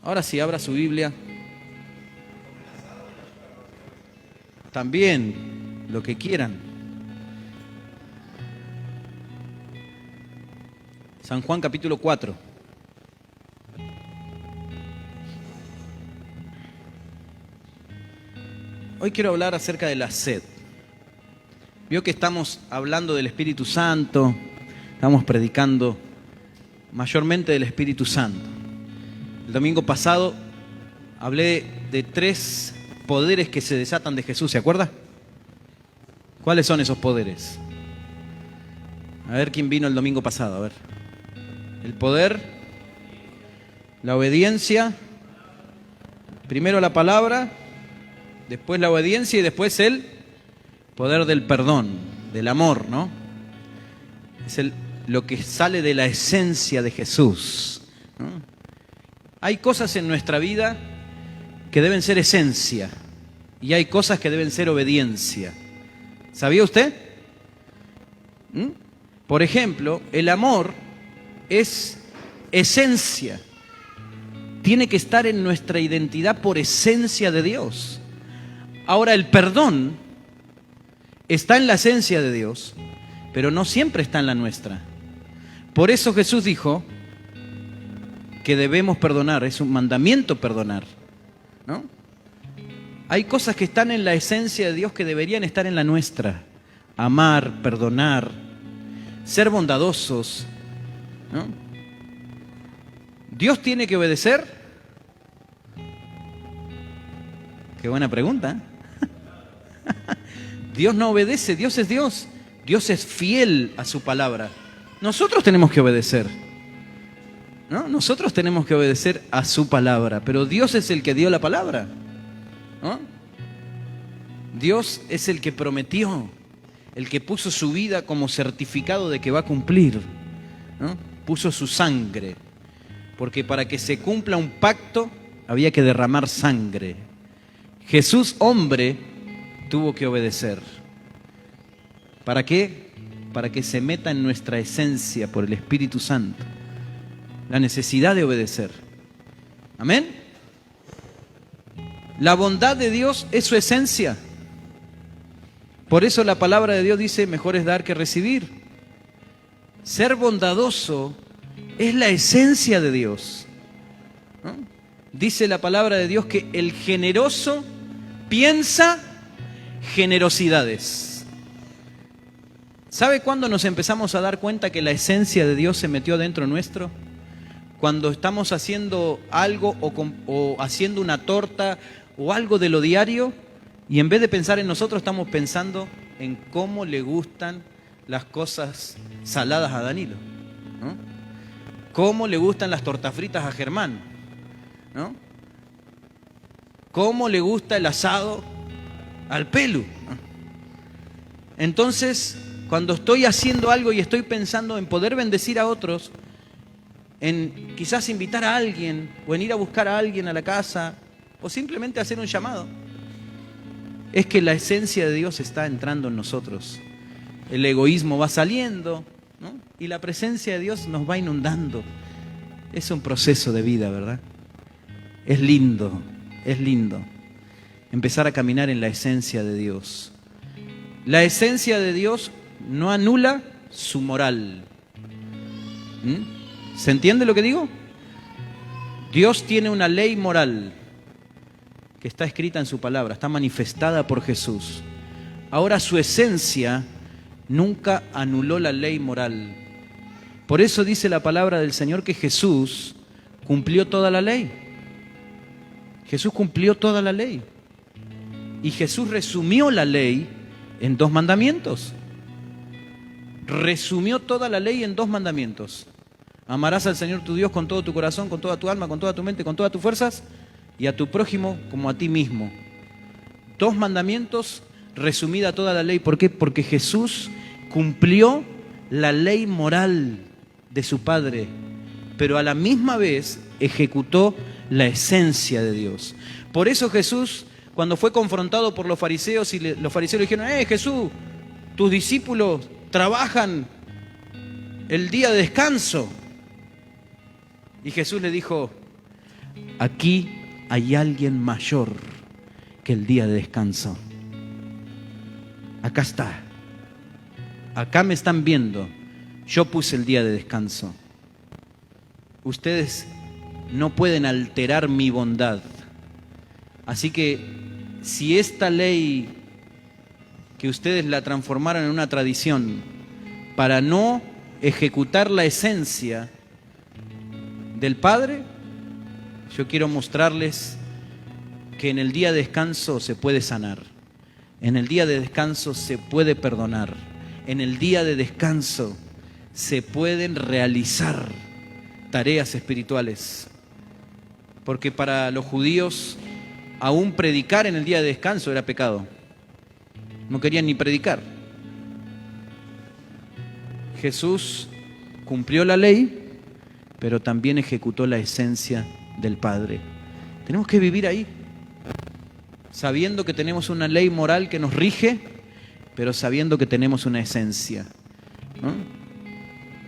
Ahora sí, abra su Biblia. También, lo que quieran. San Juan capítulo 4. Hoy quiero hablar acerca de la sed. Vio que estamos hablando del Espíritu Santo, estamos predicando mayormente del Espíritu Santo. El domingo pasado hablé de 3 poderes que se desatan de Jesús, ¿se acuerda? ¿Cuáles son esos poderes? A ver quién vino el domingo pasado, a ver. El poder, la obediencia, primero la palabra, después la obediencia y después el poder del perdón, del amor, ¿no? Es lo que sale de la esencia de Jesús, ¿no? Hay cosas en nuestra vida que deben ser esencia y hay cosas que deben ser obediencia. ¿Sabía usted? Por ejemplo, el amor es esencia. Tiene que estar en nuestra identidad por esencia de Dios. Ahora, el perdón está en la esencia de Dios, pero no siempre está en la nuestra. Por eso Jesús dijo que debemos perdonar, es un mandamiento perdonar, ¿no? Hay cosas que están en la esencia de Dios que deberían estar en la nuestra. Amar, perdonar, ser bondadosos, ¿no? ¿Dios tiene que obedecer? Qué buena pregunta. Dios no obedece, Dios es Dios. Dios es fiel a su palabra. Nosotros tenemos que obedecer, ¿no? Nosotros tenemos que obedecer a su palabra, pero Dios es el que dio la palabra, ¿no? Dios es el que prometió, el que puso su vida como certificado de que va a cumplir, ¿no? Puso su sangre, porque para que se cumpla un pacto había que derramar sangre. Jesús, hombre, tuvo que obedecer. ¿Para qué? Para que se meta en nuestra esencia por el Espíritu Santo la necesidad de obedecer. ¿Amén? La bondad de Dios es su esencia. Por eso la palabra de Dios dice, mejor es dar que recibir. Ser bondadoso es la esencia de Dios, ¿no? Dice la palabra de Dios que el generoso piensa generosidades. ¿Sabe cuándo nos empezamos a dar cuenta que la esencia de Dios se metió dentro nuestro? Cuando estamos haciendo algo o haciendo una torta o algo de lo diario y en vez de pensar en nosotros estamos pensando en cómo le gustan las cosas saladas a Danilo, ¿no? Cómo le gustan las tortas fritas a Germán, ¿no? Cómo le gusta el asado al Pelu, ¿no? Entonces, cuando estoy haciendo algo y estoy pensando en poder bendecir a otros, en quizás invitar a alguien o en ir a buscar a alguien a la casa o simplemente hacer un llamado, es que la esencia de Dios está entrando en nosotros. El egoísmo va saliendo, ¿no? Y la presencia de Dios nos va inundando. Es un proceso de vida, ¿verdad? Es lindo empezar a caminar en la esencia de Dios. La esencia de Dios no anula su moral. ¿Se entiende lo que digo? Dios tiene una ley moral que está escrita en su palabra, está manifestada por Jesús. Ahora su esencia nunca anuló la ley moral. Por eso dice la palabra del Señor que Jesús cumplió toda la ley. Jesús cumplió toda la ley. Y Jesús resumió la ley en 2 mandamientos. Resumió toda la ley en 2 mandamientos. Amarás al Señor tu Dios con todo tu corazón, con toda tu alma, con toda tu mente, con todas tus fuerzas, y a tu prójimo como a ti mismo. 2 mandamientos, resumida toda la ley. ¿Por qué? Porque Jesús cumplió la ley moral de su Padre, pero a la misma vez ejecutó la esencia de Dios. Por eso Jesús, cuando fue confrontado por los fariseos, y los fariseos le dijeron, Jesús, tus discípulos trabajan el día de descanso. Y Jesús le dijo, aquí hay alguien mayor que el día de descanso. Acá está. Acá me están viendo. Yo puse el día de descanso. Ustedes no pueden alterar mi bondad. Así que si esta ley que ustedes la transformaron en una tradición para no ejecutar la esencia del Padre, yo quiero mostrarles que en el día de descanso se puede sanar. En el día de descanso se puede perdonar. En el día de descanso se pueden realizar tareas espirituales. Porque para los judíos, aún predicar en el día de descanso era pecado. No querían ni predicar. Jesús cumplió la ley, pero también ejecutó la esencia del Padre. Tenemos que vivir ahí, sabiendo que tenemos una ley moral que nos rige, pero sabiendo que tenemos una esencia, ¿no?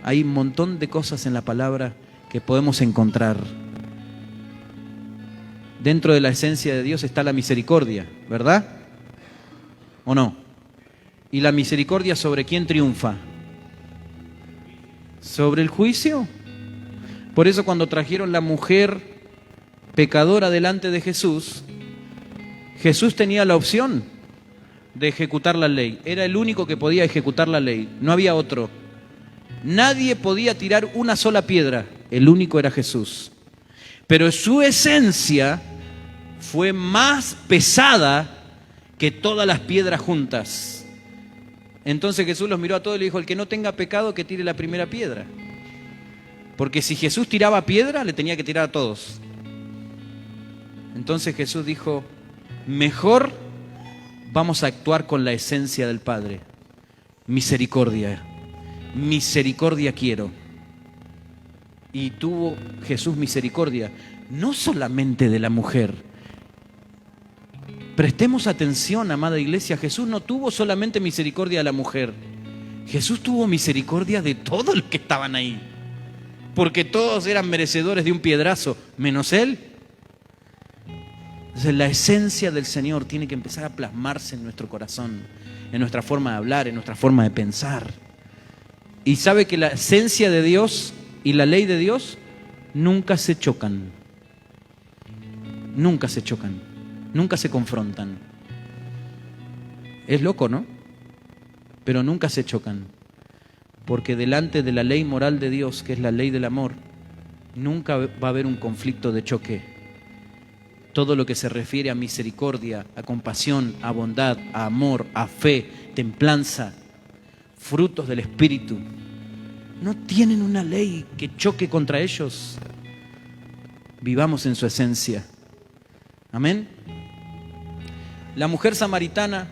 Hay un montón de cosas en la palabra que podemos encontrar. Dentro de la esencia de Dios está la misericordia, ¿verdad? ¿O no? ¿Y la misericordia sobre quién triunfa? ¿Sobre el juicio? Por eso cuando trajeron la mujer pecadora delante de Jesús, Jesús tenía la opción de ejecutar la ley. Era el único que podía ejecutar la ley. No había otro. Nadie podía tirar una sola piedra. El único era Jesús. Pero su esencia fue más pesada que todas las piedras juntas. Entonces Jesús los miró a todos y le dijo: el que no tenga pecado, que tire la primera piedra. Porque si Jesús tiraba piedra, le tenía que tirar a todos. Entonces Jesús dijo: mejor vamos a actuar con la esencia del Padre. Misericordia. Misericordia quiero. Y tuvo Jesús misericordia, no solamente de la mujer. Prestemos atención, amada iglesia. Jesús no tuvo solamente misericordia de la mujer. Jesús tuvo misericordia de todos los que estaban ahí. Porque todos eran merecedores de un piedrazo, menos él. Entonces la esencia del Señor tiene que empezar a plasmarse en nuestro corazón, en nuestra forma de hablar, en nuestra forma de pensar. Y sabe que la esencia de Dios y la ley de Dios nunca se chocan. Nunca se chocan. Nunca se confrontan. Es loco, ¿no? Pero nunca se chocan. Porque delante de la ley moral de Dios, que es la ley del amor, nunca va a haber un conflicto de choque. Todo lo que se refiere a misericordia, a compasión, a bondad, a amor, a fe, templanza, frutos del Espíritu, no tienen una ley que choque contra ellos. Vivamos en su esencia. Amén. La mujer samaritana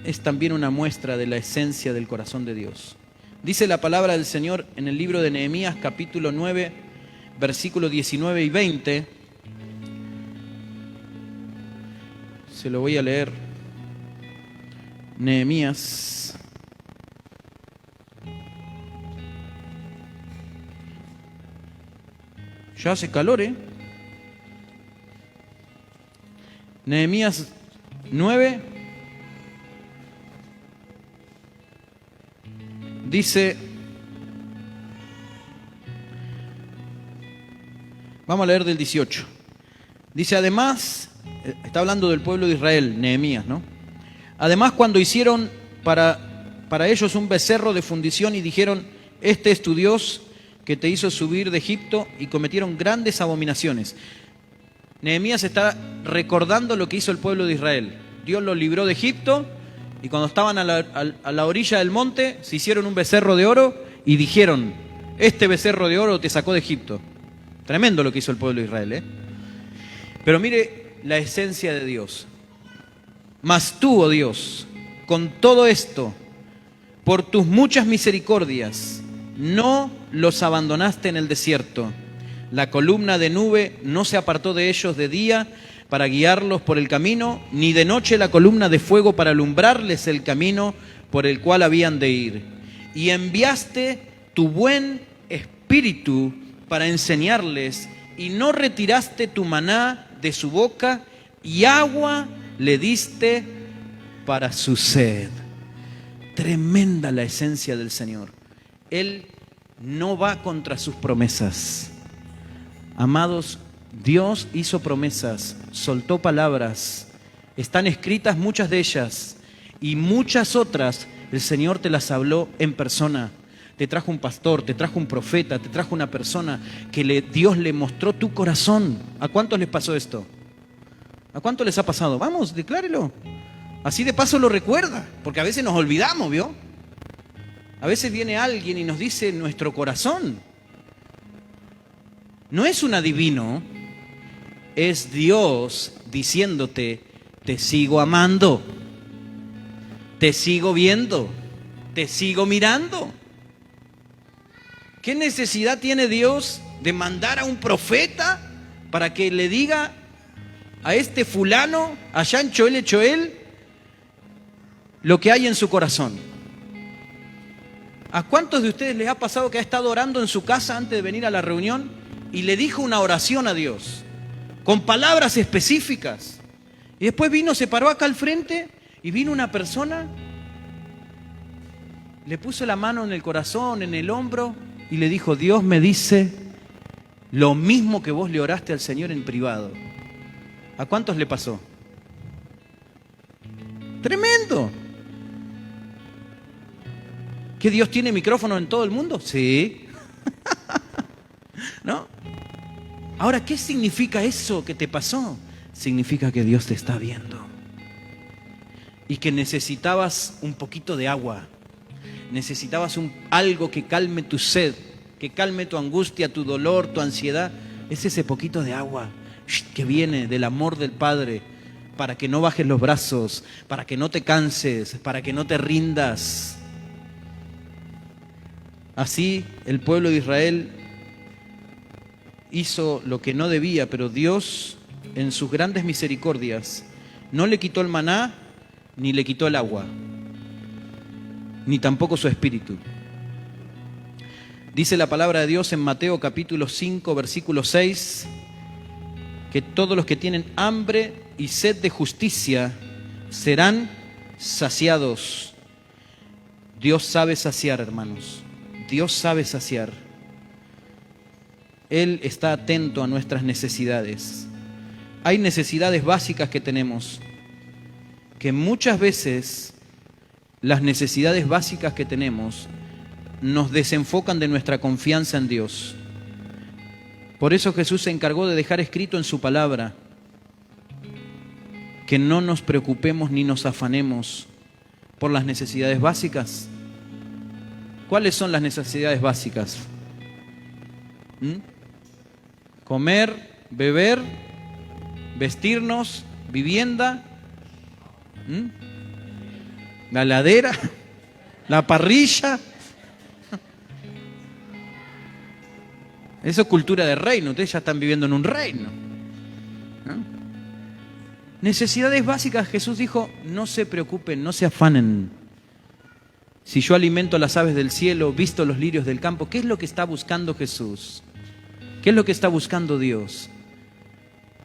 es también una muestra de la esencia del corazón de Dios. Dice la palabra del Señor en el libro de Nehemías, capítulo 9, versículos 19 y 20. Se lo voy a leer. Nehemías. Ya hace calor, ¿eh? Nehemías 9 dice, vamos a leer del 18. Dice: además, está hablando del pueblo de Israel, Nehemías, ¿no? Además, cuando hicieron para ellos un becerro de fundición y dijeron: este es tu Dios que te hizo subir de Egipto, y cometieron grandes abominaciones. Nehemías está recordando lo que hizo el pueblo de Israel. Dios los libró de Egipto, y cuando estaban a la orilla del monte, se hicieron un becerro de oro y dijeron: este becerro de oro te sacó de Egipto. Tremendo lo que hizo el pueblo de Israel, ¿eh? Pero mire la esencia de Dios. Mas tú, oh Dios, con todo esto, por tus muchas misericordias, no los abandonaste en el desierto. La columna de nube no se apartó de ellos de día para guiarlos por el camino, ni de noche la columna de fuego para alumbrarles el camino por el cual habían de ir. Y enviaste tu buen espíritu para enseñarles y no retiraste tu maná de su boca, y agua le diste para su sed. Tremenda la esencia del Señor. Él no va contra sus promesas. Amados, Dios hizo promesas, soltó palabras, están escritas muchas de ellas, y muchas otras el Señor te las habló en persona. Te trajo un pastor, te trajo un profeta, te trajo una persona que Dios le mostró tu corazón. ¿A cuántos les pasó esto? ¿A cuántos les ha pasado? Vamos, declárelo. Así de paso lo recuerda, porque a veces nos olvidamos, ¿vio? A veces viene alguien y nos dice nuestro corazón. No es un adivino, es Dios diciéndote, te sigo amando, te sigo viendo, te sigo mirando. ¿Qué necesidad tiene Dios de mandar a un profeta para que le diga a este fulano, allá en Choel Choel, lo que hay en su corazón? ¿A cuántos de ustedes les ha pasado que ha estado orando en su casa antes de venir a la reunión y le dijo una oración a Dios con palabras específicas? Y después se paró acá al frente y vino una persona, le puso la mano en el corazón, en el hombro y le dijo, Dios me dice lo mismo que vos le oraste al Señor en privado. ¿A cuántos le pasó? Tremendo. ¿Que Dios tiene micrófono en todo el mundo? Sí. ¿No? Ahora, ¿qué significa eso que te pasó? Significa que Dios te está viendo. Y que necesitabas un poquito de agua. Necesitabas algo que calme tu sed, que calme tu angustia, tu dolor, tu ansiedad. Es ese poquito de agua que viene del amor del Padre, para que no bajes los brazos, para que no te canses, para que no te rindas. Así el pueblo de Israel hizo lo que no debía, pero Dios, en sus grandes misericordias, no le quitó el maná, ni le quitó el agua, ni tampoco su espíritu. Dice la palabra de Dios en Mateo capítulo 5, versículo 6, que todos los que tienen hambre y sed de justicia serán saciados. Dios sabe saciar, hermanos. Dios sabe saciar. Él está atento a nuestras necesidades. Hay necesidades básicas que tenemos, que muchas veces las necesidades básicas que tenemos nos desenfocan de nuestra confianza en Dios. Por eso Jesús se encargó de dejar escrito en su palabra que no nos preocupemos ni nos afanemos por las necesidades básicas. ¿Cuáles son las necesidades básicas? Comer, beber, vestirnos, vivienda, la heladera, la parrilla. Eso es cultura de reino. Ustedes ya están viviendo en un reino, ¿no? Necesidades básicas. Jesús dijo, no se preocupen, no se afanen. Si yo alimento a las aves del cielo, visto los lirios del campo, ¿qué es lo que está buscando Jesús? ¿Qué es lo que está buscando Dios?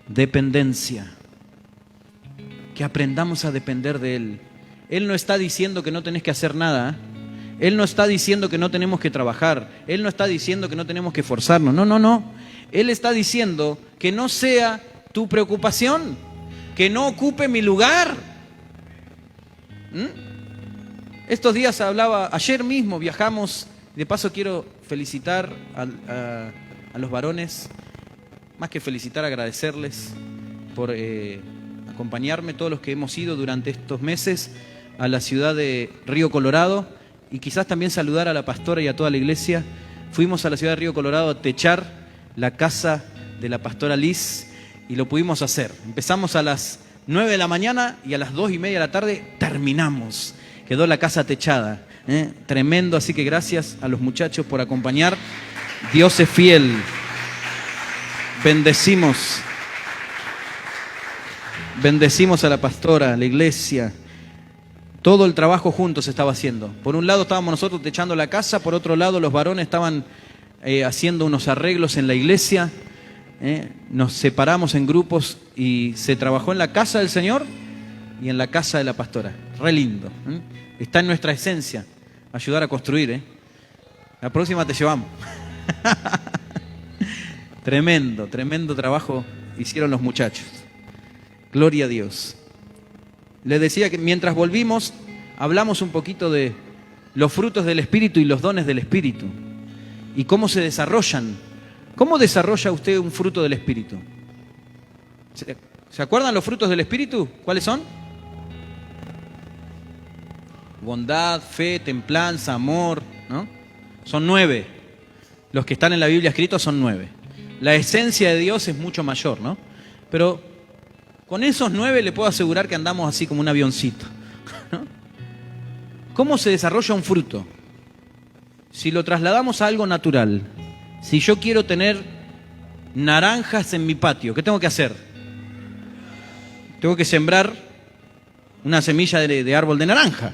Dependencia. Que aprendamos a depender de Él. Él no está diciendo que no tenés que hacer nada. Él no está diciendo que no tenemos que trabajar. Él no está diciendo que no tenemos que esforzarnos. No, no, no. Él está diciendo que no sea tu preocupación, que no ocupe mi lugar. Estos días ayer mismo viajamos. De paso quiero felicitar a los varones, más que felicitar, agradecerles por acompañarme, todos los que hemos ido durante estos meses a la ciudad de Río Colorado, y quizás también saludar a la pastora y a toda la iglesia. Fuimos a la ciudad de Río Colorado a techar la casa de la pastora Liz y lo pudimos hacer. Empezamos a las 9 de la mañana y a las 2:30 de la tarde terminamos. Quedó la casa techada. Tremendo, así que gracias a los muchachos por acompañar. Dios es fiel. Bendecimos a la pastora, a la iglesia. Todo el trabajo juntos se estaba haciendo. Por un lado estábamos nosotros techando la casa, por otro lado los varones estaban haciendo unos arreglos en la iglesia. Nos separamos en grupos y se trabajó en la casa del Señor y en la casa de la pastora. Re lindo. Está en nuestra esencia ayudar a construir. La próxima te llevamos. Tremendo, tremendo trabajo hicieron los muchachos. Gloria a Dios. Les decía que mientras volvimos, hablamos un poquito de los frutos del Espíritu y los dones del Espíritu. Y cómo se desarrollan. ¿Cómo desarrolla usted un fruto del Espíritu? ¿Se acuerdan los frutos del Espíritu? ¿Cuáles son? Bondad, fe, templanza, amor, ¿no? Son 9. Los que están en la Biblia escritos son 9. La esencia de Dios es mucho mayor, ¿no? Pero con esos 9 le puedo asegurar que andamos así como un avioncito, ¿no? ¿Cómo se desarrolla un fruto? Si lo trasladamos a algo natural, si yo quiero tener naranjas en mi patio, ¿qué tengo que hacer? Tengo que sembrar una semilla de árbol de naranja.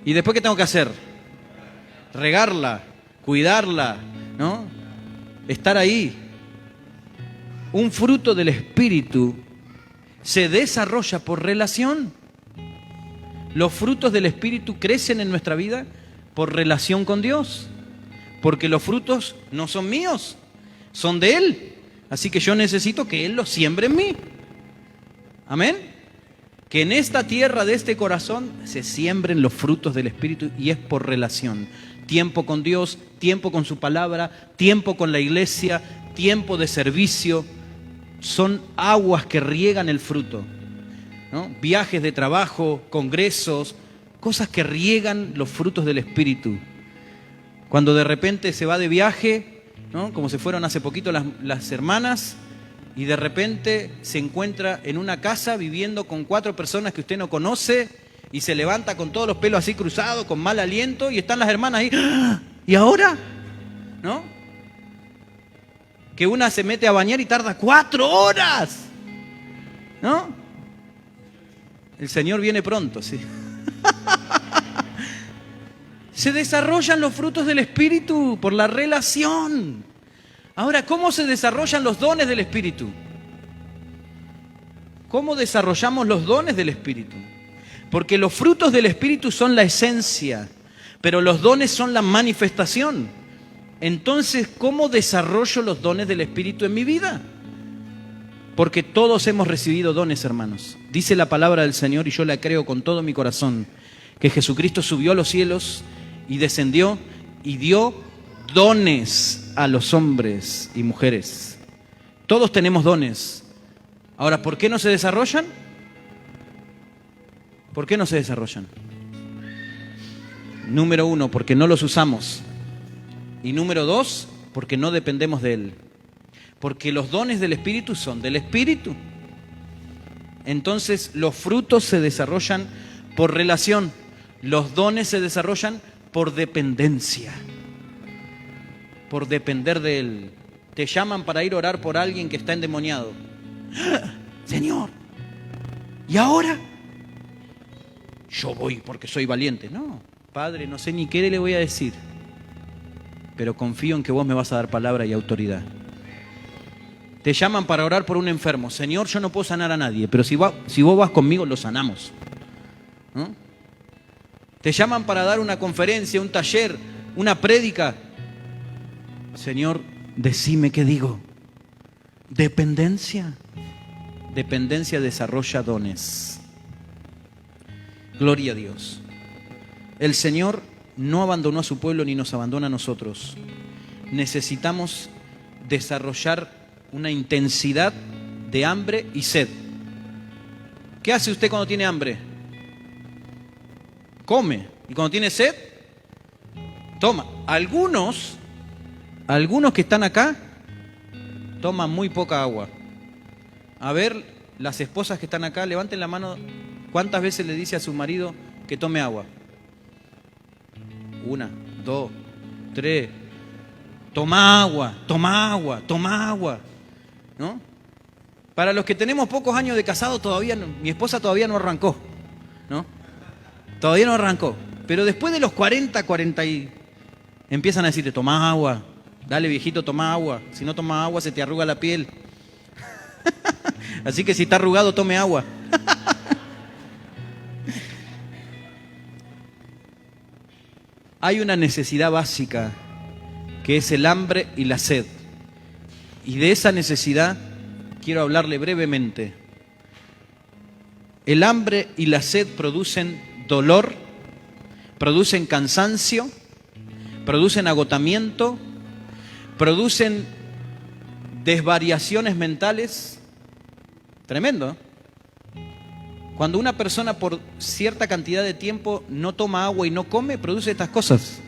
¿Y después qué tengo que hacer? Regarla, cuidarla, ¿no? Estar ahí. Un fruto del Espíritu se desarrolla por relación. Los frutos del Espíritu crecen en nuestra vida por relación con Dios. Porque los frutos no son míos, son de Él. Así que yo necesito que Él los siembre en mí. Amén. Que en esta tierra de este corazón se siembren los frutos del Espíritu y es por relación. Tiempo con Dios, tiempo con su palabra, tiempo con la iglesia, tiempo de servicio. Son aguas que riegan el fruto, ¿no? Viajes de trabajo, congresos, cosas que riegan los frutos del Espíritu. Cuando de repente se va de viaje, ¿no? Como se fueron hace poquito las hermanas, y de repente se encuentra en una casa viviendo con 4 personas que usted no conoce y se levanta con todos los pelos así cruzados, con mal aliento, y están las hermanas ahí. ¡Ah! ¿Y ahora? ¿No? Que una se mete a bañar y tarda 4 horas. ¿No? El Señor viene pronto, sí. Se desarrollan los frutos del Espíritu por la relación. Ahora, ¿cómo se desarrollan los dones del Espíritu? ¿Cómo desarrollamos los dones del Espíritu? Porque los frutos del Espíritu son la esencia, pero los dones son la manifestación. Entonces, ¿cómo desarrollo los dones del Espíritu en mi vida? Porque todos hemos recibido dones, hermanos. Dice la palabra del Señor, y yo la creo con todo mi corazón, que Jesucristo subió a los cielos y descendió y dio dones a los hombres y mujeres. Todos tenemos dones. Ahora, ¿por qué no se desarrollan? ¿Por qué no se desarrollan? Número 1, porque no los usamos. Y número 2, porque no dependemos de Él. Porque los dones del Espíritu son del Espíritu. Entonces, los frutos se desarrollan por relación. Los dones se desarrollan por dependencia. Por depender de Él. Te llaman para ir a orar por alguien que está endemoniado. ¡Ah! Señor, ¿y ahora? Yo voy porque soy valiente. No, Padre, no sé ni qué le voy a decir, pero confío en que vos me vas a dar palabra y autoridad. Te llaman para orar por un enfermo. Señor, yo no puedo sanar a nadie, pero si vos vas conmigo, lo sanamos, ¿no? Te llaman para dar una conferencia, un taller, una prédica. Señor, decime qué digo. Dependencia. Dependencia desarrolla dones. Gloria a Dios. El Señor no abandonó a su pueblo ni nos abandona a nosotros. Necesitamos desarrollar una intensidad de hambre y sed. ¿Qué hace usted cuando tiene hambre? Come. ¿Y cuando tiene sed? Toma. Algunos que están acá toman muy poca agua. A ver, las esposas que están acá, levanten la mano. ¿Cuántas veces le dice a su marido que tome agua? 1, 2, 3. Toma agua, toma agua, toma agua, ¿no? Para los que tenemos pocos años de casado, todavía no, mi esposa todavía no arrancó, ¿no? Todavía no arrancó. Pero después de los 40 y empiezan a decirte, toma agua, dale viejito, toma agua. Si no tomas agua se te arruga la piel. Así que si está arrugado, tome agua. Hay una necesidad básica que es el hambre y la sed. Y de esa necesidad quiero hablarle brevemente. El hambre y la sed producen dolor, producen cansancio, producen agotamiento, producen desvariaciones mentales. Tremendo. Cuando una persona por cierta cantidad de tiempo no toma agua y no come, produce estas cosas.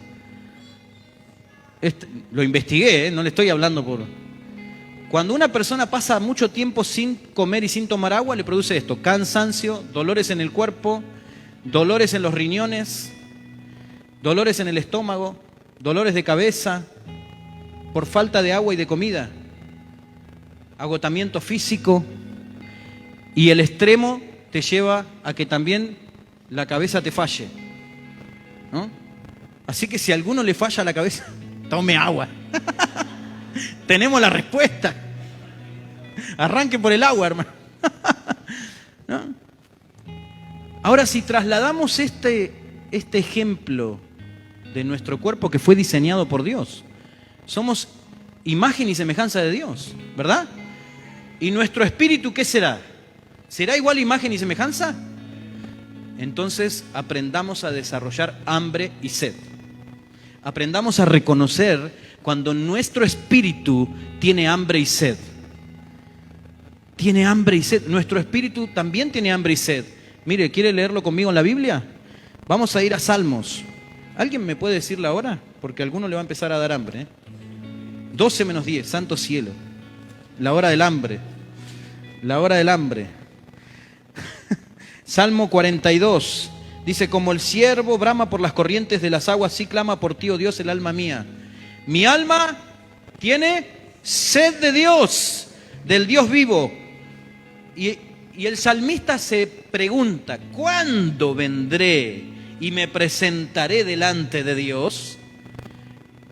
Lo investigué, no le estoy hablando por... Cuando una persona pasa mucho tiempo sin comer y sin tomar agua, le produce esto: cansancio, dolores en el cuerpo, dolores en los riñones, dolores en el estómago, dolores de cabeza, por falta de agua y de comida, agotamiento físico, y el extremo te lleva a que también la cabeza te falle, ¿no? Así que si a alguno le falla la cabeza, tome agua. Tenemos la respuesta. Arranque por el agua, hermano. ¿No? Ahora, si trasladamos este ejemplo de nuestro cuerpo que fue diseñado por Dios, somos imagen y semejanza de Dios, ¿verdad? ¿Y nuestro espíritu qué será? ¿Será igual imagen y semejanza? Entonces aprendamos a desarrollar hambre y sed. Aprendamos a reconocer cuando nuestro espíritu tiene hambre y sed. Tiene hambre y sed. Nuestro espíritu también tiene hambre y sed. Mire, ¿quiere leerlo conmigo en la Biblia? Vamos a ir a Salmos. ¿Alguien me puede decir la hora? Porque a alguno le va a empezar a dar hambre, ¿eh? 12 menos 10, santo cielo. La hora del hambre. La hora del hambre. Salmo 42. Dice: como el ciervo brama por las corrientes de las aguas, así clama por ti, oh Dios, el alma mía. Mi alma tiene sed de Dios, del Dios vivo. Y el salmista se pregunta: ¿cuándo vendré y me presentaré delante de Dios?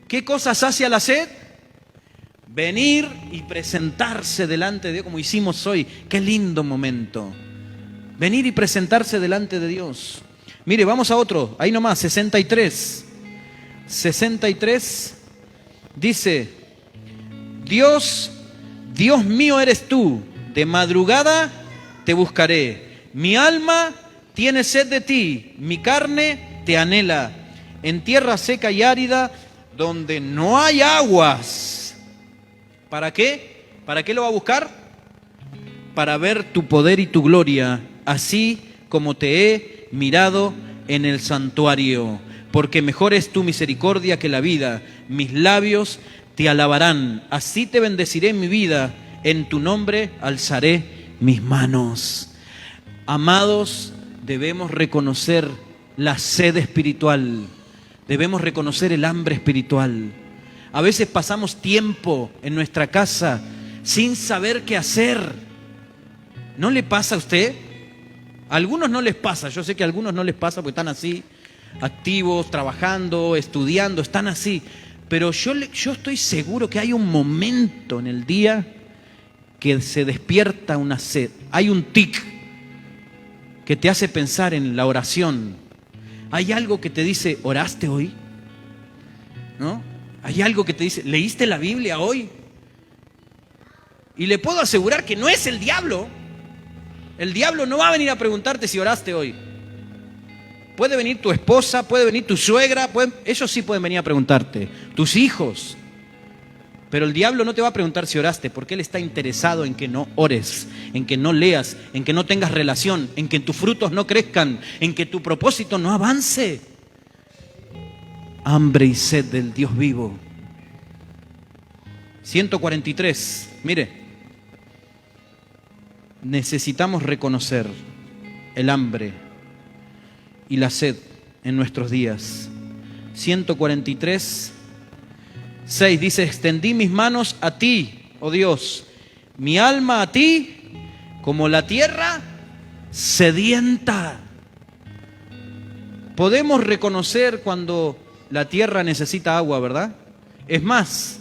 ¿Qué cosas hace a la sed? Venir y presentarse delante de Dios, como hicimos hoy. Qué lindo momento. Venir y presentarse delante de Dios. Mire, vamos a otro, ahí nomás, 63. 63 dice: Dios, Dios mío eres tú, de madrugada te buscaré. Mi alma tiene sed de ti, mi carne te anhela. En tierra seca y árida, donde no hay aguas. ¿Para qué? ¿Para qué lo va a buscar? Para ver tu poder y tu gloria, así como te he mirado en el santuario. Porque mejor es tu misericordia que la vida. Mis labios te alabarán. Así te bendeciré en mi vida. En tu nombre alzaré mis manos. Amados, debemos reconocer la sed espiritual. Debemos reconocer el hambre espiritual. A veces pasamos tiempo en nuestra casa sin saber qué hacer. ¿No le pasa a usted? A algunos no les pasa. Yo sé que a algunos no les pasa porque están así, activos, trabajando, estudiando, están así. Pero yo estoy seguro que hay un momento en el día que se despierta una sed. Hay un tic que te hace pensar en la oración. Hay algo que te dice: ¿oraste hoy? ¿No? Hay algo que te dice: ¿leíste la Biblia hoy? Y le puedo asegurar que no es el diablo. El diablo no va a venir a preguntarte si oraste hoy. Puede venir tu esposa, puede venir tu suegra, ellos sí pueden venir a preguntarte, tus hijos. Pero el diablo no te va a preguntar si oraste, porque él está interesado en que no ores, en que no leas, en que no tengas relación, en que tus frutos no crezcan, en que tu propósito no avance. Hambre y sed del Dios vivo. 143, mire. Necesitamos reconocer el hambre y la sed en nuestros días. 143, 6 dice: extendí mis manos a ti, oh Dios, mi alma a ti, como la tierra sedienta. Podemos reconocer cuando la tierra necesita agua, ¿verdad? Es más,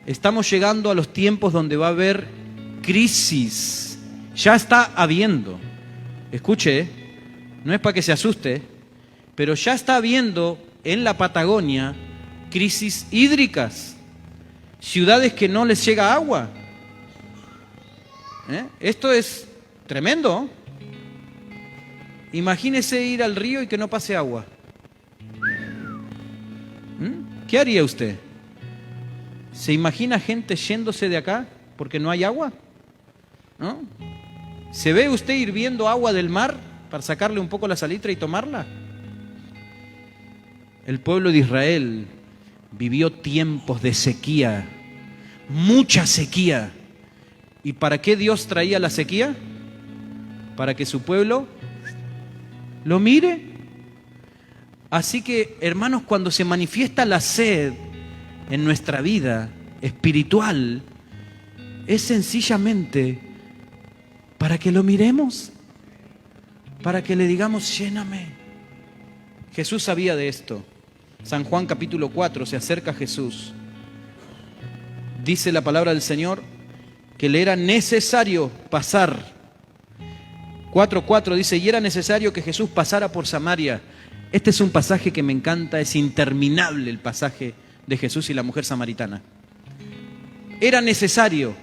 estamos llegando a los tiempos donde va a haber crisis. Ya está habiendo. Escuche, no es para que se asuste, pero ya está habiendo en la Patagonia crisis hídricas. Ciudades que no les llega agua. Esto es tremendo. Imagínese ir al río y que no pase agua. ¿Qué haría usted? ¿Se imagina gente yéndose de acá porque no hay agua? ¿No? ¿Se ve usted hirviendo agua del mar para sacarle un poco la salitre y tomarla? El pueblo de Israel vivió tiempos de sequía, mucha sequía. ¿Y para qué Dios traía la sequía? Para que su pueblo lo mire. Así que, hermanos, cuando se manifiesta la sed en nuestra vida espiritual, es sencillamente para que lo miremos, para que le digamos, lléname. Jesús sabía de esto. San Juan capítulo 4, se acerca a Jesús. Dice la palabra del Señor que le era necesario pasar. 4:4 dice, y era necesario que Jesús pasara por Samaria. Este es un pasaje que me encanta, es interminable el pasaje de Jesús y la mujer samaritana. Era necesario,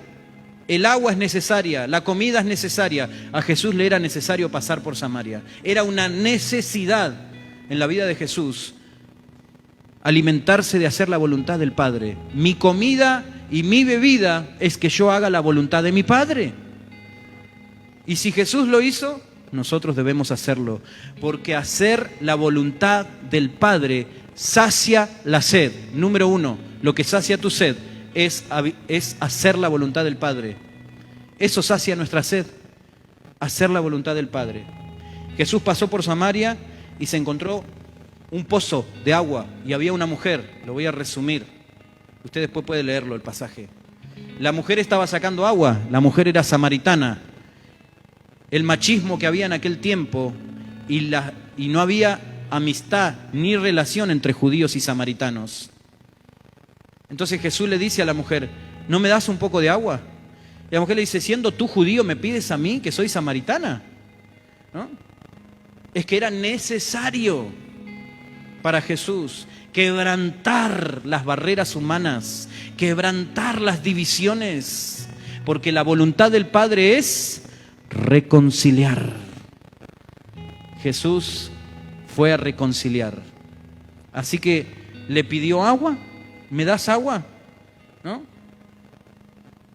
el agua es necesaria, la comida es necesaria. A Jesús le era necesario pasar por Samaria. Era una necesidad en la vida de Jesús alimentarse de hacer la voluntad del Padre. Mi comida y mi bebida es que yo haga la voluntad de mi Padre. Y si Jesús lo hizo, nosotros debemos hacerlo, porque hacer la voluntad del Padre sacia la sed. Número 1, lo que sacia tu sed es hacer la voluntad del Padre. Eso sacia nuestra sed, hacer la voluntad del Padre. Jesús pasó por Samaria y se encontró un pozo de agua y había una mujer. Lo voy a resumir, usted después puede leerlo el pasaje. La mujer estaba sacando agua, la mujer era samaritana. El machismo que había en aquel tiempo y no había amistad ni relación entre judíos y samaritanos. Entonces Jesús le dice a la mujer, ¿no me das un poco de agua? Y la mujer le dice, siendo tú judío, ¿me pides a mí que soy samaritana? ¿No? Es que era necesario para Jesús quebrantar las barreras humanas, quebrantar las divisiones, porque la voluntad del Padre es reconciliar. Jesús fue a reconciliar. Así que le pidió agua. ¿Me das agua? ¿No?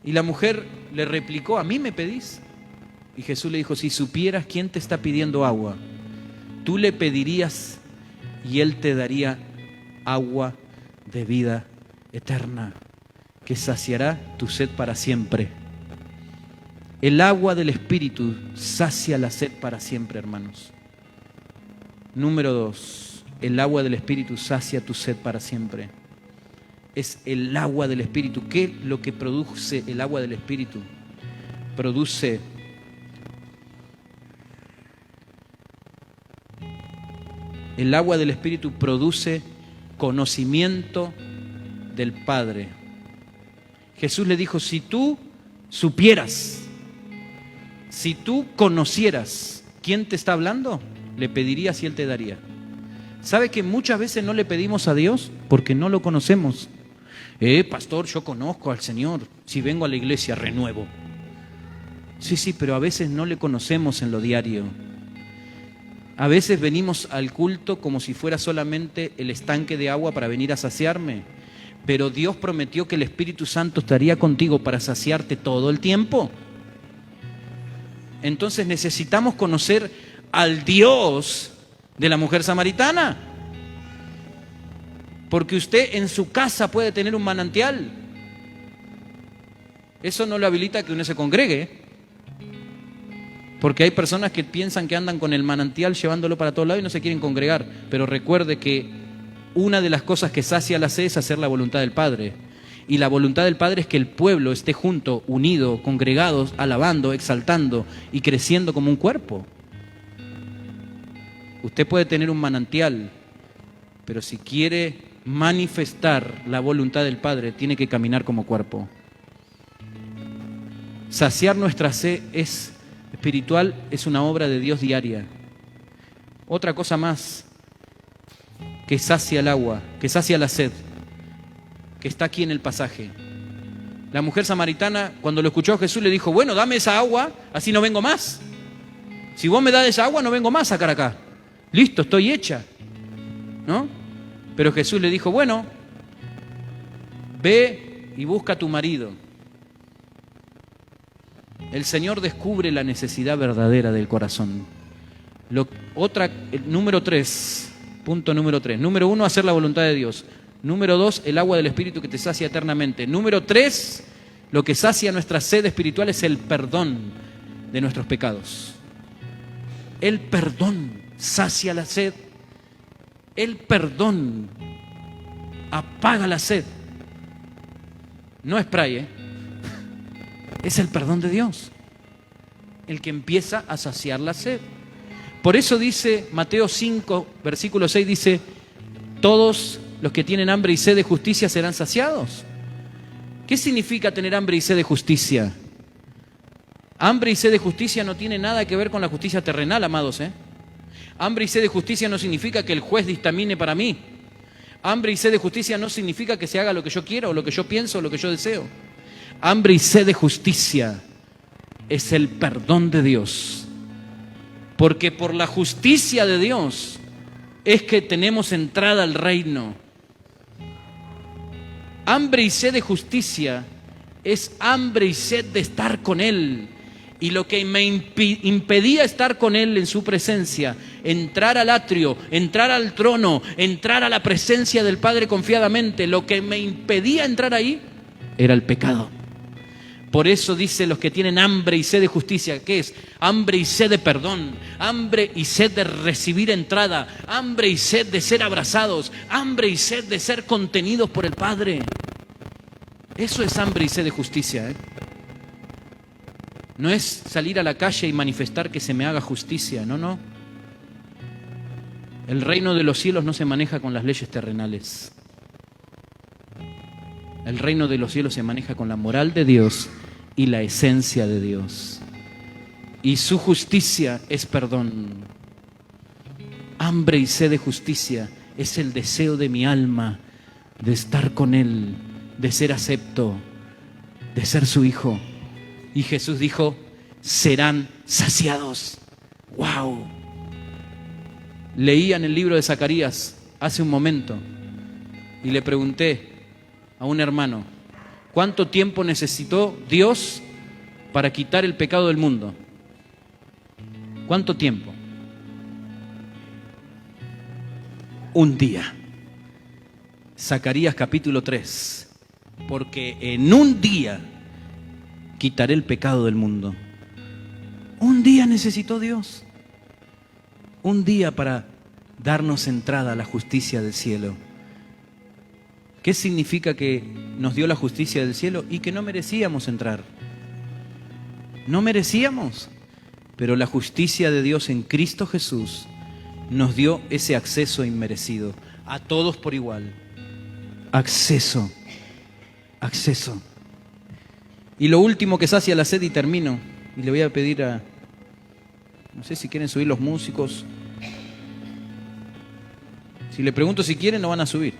Y la mujer le replicó, ¿a mí me pedís? Y Jesús le dijo, si supieras quién te está pidiendo agua, tú le pedirías y él te daría agua de vida eterna, que saciará tu sed para siempre. El agua del Espíritu sacia la sed para siempre, hermanos. Número 2, el agua del Espíritu sacia tu sed para siempre. Es el agua del Espíritu. ¿Qué es lo que produce el agua del Espíritu? Produce el agua del Espíritu produce conocimiento del Padre. Jesús le dijo, si tú supieras, si tú conocieras quién te está hablando, le pedirías y él te daría. ¿Sabe que muchas veces no le pedimos a Dios porque no lo conocemos? Pastor, yo conozco al Señor. Si vengo a la iglesia, renuevo. Sí, pero a veces no le conocemos en lo diario. A veces venimos al culto como si fuera solamente el estanque de agua para venir a saciarme. Pero Dios prometió que el Espíritu Santo estaría contigo para saciarte todo el tiempo. Entonces necesitamos conocer al Dios de la mujer samaritana. Porque usted en su casa puede tener un manantial. Eso no lo habilita a que uno se congregue. Porque hay personas que piensan que andan con el manantial llevándolo para todos lados y no se quieren congregar. Pero recuerde que una de las cosas que sacia la sed es hacer la voluntad del Padre. Y la voluntad del Padre es que el pueblo esté junto, unido, congregados, alabando, exaltando y creciendo como un cuerpo. Usted puede tener un manantial, pero si quiere manifestar la voluntad del Padre, tiene que caminar como cuerpo. Saciar nuestra sed espiritual es una obra de Dios diaria. Otra cosa más que sacia el agua, que sacia la sed, que está aquí en el pasaje. La mujer samaritana, cuando lo escuchó Jesús, le dijo, bueno, dame esa agua, así no vengo más. Si vos me das esa agua, no vengo más a sacar acá. Listo, estoy hecha. ¿No? Pero Jesús le dijo, bueno, ve y busca a tu marido. El Señor descubre la necesidad verdadera del corazón. Número 3, punto número 3. Número 1, hacer la voluntad de Dios. Número 2, el agua del Espíritu que te sacia eternamente. Número 3, lo que sacia nuestra sed espiritual es el perdón de nuestros pecados. El perdón sacia la sed. El perdón apaga la sed. No es spray, es el perdón de Dios el que empieza a saciar la sed. Por eso dice Mateo 5, versículo 6, dice, todos los que tienen hambre y sed de justicia serán saciados. ¿Qué significa tener hambre y sed de justicia? Hambre y sed de justicia no tiene nada que ver con la justicia terrenal, amados, Hambre y sed de justicia no significa que el juez dictamine para mí. Hambre y sed de justicia no significa que se haga lo que yo quiero, o lo que yo pienso, o lo que yo deseo. Hambre y sed de justicia es el perdón de Dios. Porque por la justicia de Dios es que tenemos entrada al reino. Hambre y sed de justicia es hambre y sed de estar con Él. Y lo que me impedía estar con Él en su presencia, entrar al atrio, entrar al trono, entrar a la presencia del Padre confiadamente, lo que me impedía entrar ahí era el pecado. Por eso dice los que tienen hambre y sed de justicia, ¿qué es? Hambre y sed de perdón, hambre y sed de recibir entrada, hambre y sed de ser abrazados, hambre y sed de ser contenidos por el Padre. Eso es hambre y sed de justicia, No es salir a la calle y manifestar que se me haga justicia, no. El reino de los cielos no se maneja con las leyes terrenales. El reino de los cielos se maneja con la moral de Dios y la esencia de Dios. Y su justicia es perdón. Hambre y sed de justicia es el deseo de mi alma de estar con Él, de ser acepto, de ser su hijo. Y Jesús dijo, serán saciados. ¡Wow! Leía en el libro de Zacarías hace un momento y le pregunté a un hermano, ¿cuánto tiempo necesitó Dios para quitar el pecado del mundo? ¿Cuánto tiempo? Un día. Zacarías capítulo 3. Porque en un día quitaré el pecado del mundo. Un día necesitó Dios. Un día para darnos entrada a la justicia del cielo. ¿Qué significa que nos dio la justicia del cielo? Y que no merecíamos entrar. No merecíamos. Pero la justicia de Dios en Cristo Jesús nos dio ese acceso inmerecido. A todos por igual. Acceso. Y lo último que sacia la sed, y termino, y le voy a pedir a, no sé si quieren subir los músicos. Si le pregunto si quieren, no van a subir.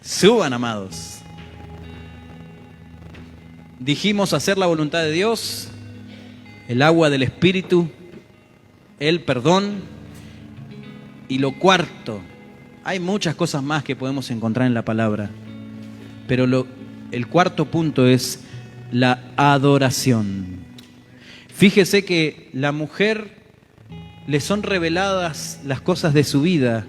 Suban, amados. Dijimos hacer la voluntad de Dios, el agua del Espíritu, el perdón. Y lo cuarto, hay muchas cosas más que podemos encontrar en la palabra, pero el cuarto punto es la adoración. Fíjese que la mujer le son reveladas las cosas de su vida,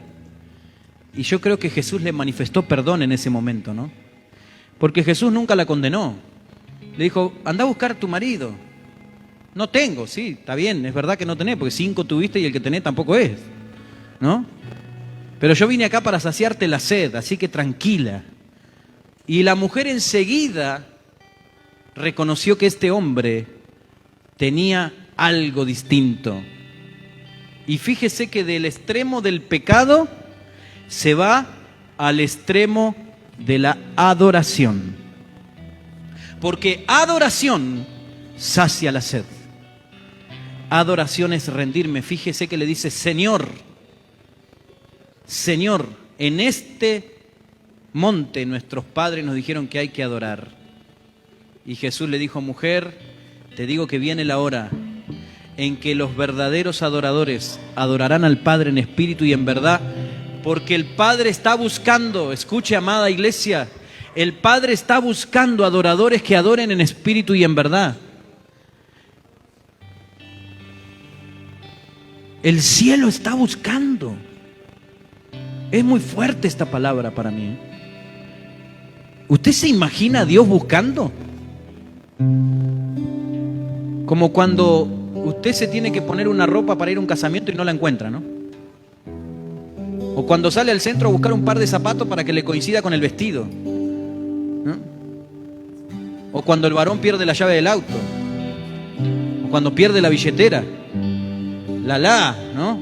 y yo creo que Jesús le manifestó perdón en ese momento, ¿no? Porque Jesús nunca la condenó. Le dijo, anda a buscar a tu marido. No tengo, sí, está bien, es verdad que no tenés, porque 5 tuviste y el que tenés tampoco es, ¿no? Pero yo vine acá para saciarte la sed, así que tranquila. Y la mujer enseguida reconoció que este hombre tenía algo distinto. Y fíjese que del extremo del pecado se va al extremo de la adoración. Porque adoración sacia la sed. Adoración es rendirme. Fíjese que le dice, Señor, Señor, en este monte nuestros padres nos dijeron que hay que adorar. Y Jesús le dijo, mujer, te digo que viene la hora en que los verdaderos adoradores adorarán al Padre en espíritu y en verdad, porque el Padre está buscando, escuche, amada iglesia, el Padre está buscando adoradores que adoren en espíritu y en verdad. El cielo está buscando. Es muy fuerte esta palabra para mí. ¿Usted se imagina a Dios buscando? Como cuando usted se tiene que poner una ropa para ir a un casamiento y no la encuentra, ¿no? O cuando sale al centro a buscar un par de zapatos para que le coincida con el vestido, ¿no? O cuando el varón pierde la llave del auto, o cuando pierde la billetera, ¿no?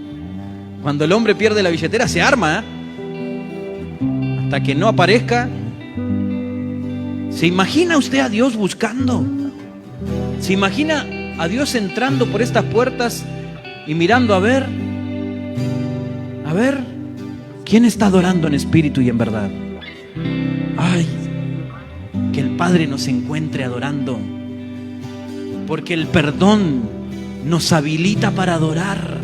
Cuando el hombre pierde la billetera se arma, ¿eh? Hasta que no aparezca. ¿Se imagina usted a Dios buscando? ¿Se imagina a Dios entrando por estas puertas y mirando a ver, quién está adorando en espíritu y en verdad? Ay, que el Padre nos encuentre adorando, porque el perdón nos habilita para adorar.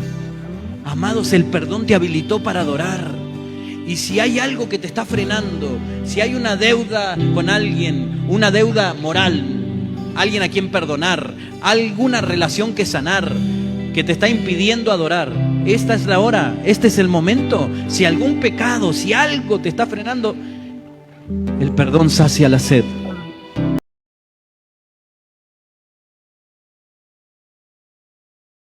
Amados, el perdón te habilitó para adorar. Y si hay algo que te está frenando, si hay una deuda con alguien, una deuda moral, alguien a quien perdonar, alguna relación que sanar, que te está impidiendo adorar, esta es la hora, este es el momento. Si algún pecado, si algo te está frenando, el perdón sacia la sed.